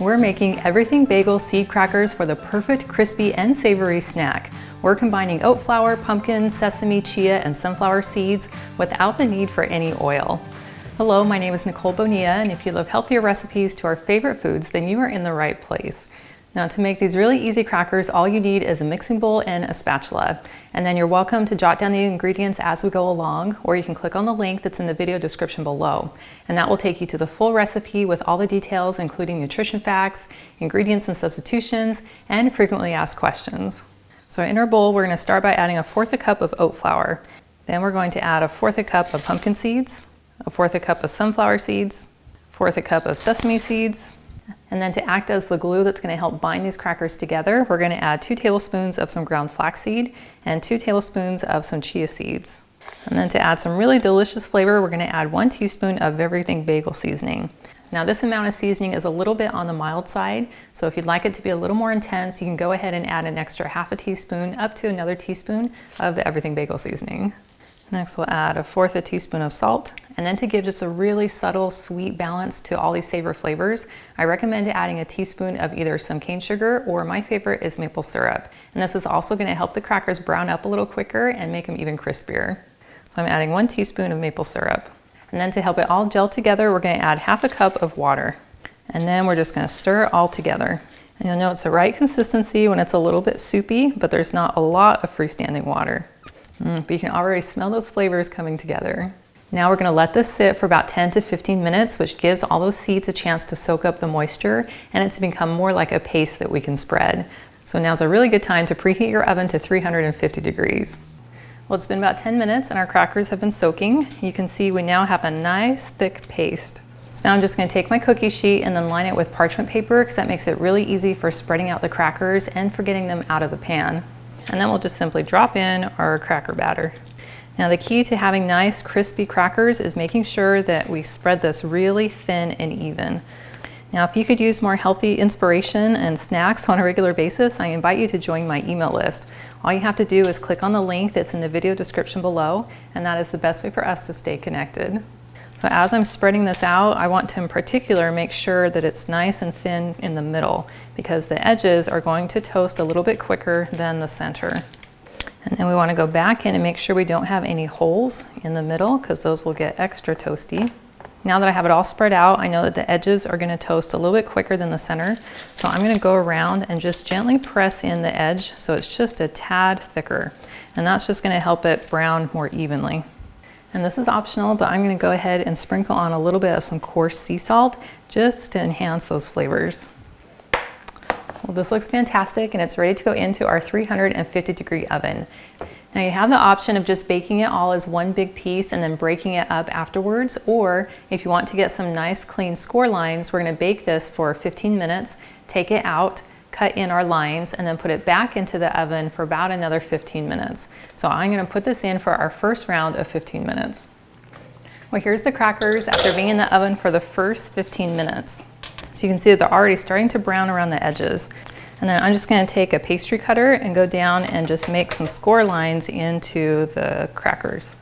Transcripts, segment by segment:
We're making everything bagel seed crackers for the perfect crispy and savory snack. We're combining oat flour, pumpkin, sesame, chia, and sunflower seeds without the need for any oil. Hello, my name is Nicole Bonilla, and if you love healthier recipes to our favorite foods, then you are in the right place. Now, to make these really easy crackers, all you need is a mixing bowl and a spatula. And then you're welcome to jot down the ingredients as we go along, or you can click on the link that's in the video description below. And that will take you to the full recipe with all the details, including nutrition facts, ingredients and substitutions, and frequently asked questions. So in our bowl, we're going to start by adding 1/4 cup of oat flour. Then we're going to add 1/4 cup of pumpkin seeds, 1/4 cup of sunflower seeds, 1/4 cup of sesame seeds. And then to act as the glue that's going to help bind these crackers together, we're going to add 2 tablespoons of some ground flaxseed and 2 tablespoons of some chia seeds. And then to add some really delicious flavor, we're going to add 1 teaspoon of everything bagel seasoning. Now this amount of seasoning is a little bit on the mild side, so if you'd like it to be a little more intense, you can go ahead and add an extra 1/2 teaspoon up to another teaspoon of the everything bagel seasoning. Next we'll add 1/4 teaspoon of salt, and then to give just a really subtle sweet balance to all these savor flavors, I recommend adding a teaspoon of either some cane sugar or my favorite is maple syrup. And this is also going to help the crackers brown up a little quicker and make them even crispier. So I'm adding 1 teaspoon of maple syrup. And then to help it all gel together, we're going to add 1/2 cup of water. And then we're just going to stir it all together. And you'll know it's the right consistency when it's a little bit soupy, but there's not a lot of freestanding water. But you can already smell those flavors coming together. Now we're going to let this sit for about 10 to 15 minutes, which gives all those seeds a chance to soak up the moisture and it's become more like a paste that we can spread. So now's a really good time to preheat your oven to 350 degrees. Well, it's been about 10 minutes and our crackers have been soaking. You can see we now have a nice thick paste. So now I'm just going to take my cookie sheet and then line it with parchment paper because that makes it really easy for spreading out the crackers and for getting them out of the pan. And then we'll just simply drop in our cracker batter. Now the key to having nice crispy crackers is making sure that we spread this really thin and even. Now if you could use more healthy inspiration and snacks on a regular basis, I invite you to join my email list. All you have to do is click on the link that's in the video description below, and that is the best way for us to stay connected. So as I'm spreading this out, I want to in particular make sure that it's nice and thin in the middle because the edges are going to toast a little bit quicker than the center. And then we want to go back in and make sure we don't have any holes in the middle because those will get extra toasty. Now that I have it all spread out, I know that the edges are going to toast a little bit quicker than the center. So I'm going to go around and just gently press in the edge so it's just a tad thicker. And that's just going to help it brown more evenly. And this is optional, but I'm going to go ahead and sprinkle on a little bit of some coarse sea salt just to enhance those flavors. Well, this looks fantastic and it's ready to go into our 350 degree oven. Now you have the option of just baking it all as one big piece and then breaking it up afterwards, or if you want to get some nice clean score lines, we're going to bake this for 15 minutes, take it out, cut in our lines, and then put it back into the oven for about another 15 minutes. So I'm going to put this in for our first round of 15 minutes. Well, here's the crackers after being in the oven for the first 15 minutes. So you can see that they're already starting to brown around the edges. And then I'm just going to take a pastry cutter and go down and just make some score lines into the crackers.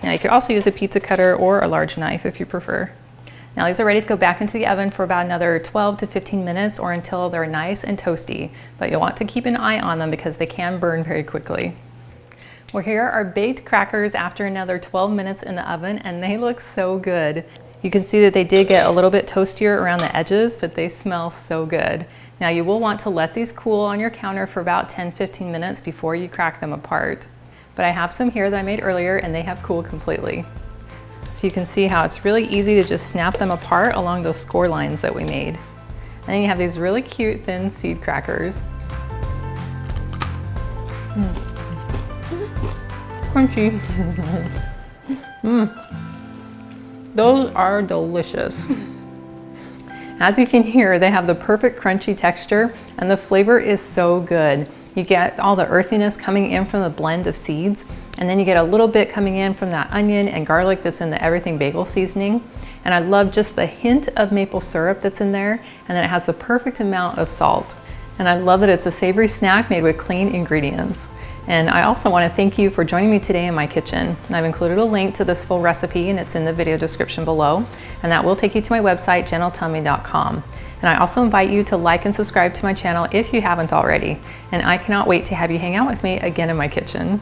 Now you could also use a pizza cutter or a large knife if you prefer. Now these are ready to go back into the oven for about another 12 to 15 minutes or until they're nice and toasty, but you'll want to keep an eye on them because they can burn very quickly. Well, here are our baked crackers after another 12 minutes in the oven and they look so good. You can see that they did get a little bit toastier around the edges, but they smell so good. Now you will want to let these cool on your counter for about 10-15 minutes before you crack them apart. But I have some here that I made earlier and they have cooled completely. So you can see how it's really easy to just snap them apart along those score lines that we made. And then you have these really cute thin seed crackers. Crunchy. Those are delicious. As you can hear, they have the perfect crunchy texture and the flavor is so good. You get all the earthiness coming in from the blend of seeds, and then you get a little bit coming in from that onion and garlic that's in the everything bagel seasoning. And I love just the hint of maple syrup that's in there, and then it has the perfect amount of salt. And I love that it's a savory snack made with clean ingredients. And I also want to thank you for joining me today in my kitchen. I've included a link to this full recipe and it's in the video description below, and that will take you to my website, gentletomy.com. And I also invite you to like and subscribe to my channel if you haven't already. And I cannot wait to have you hang out with me again in my kitchen.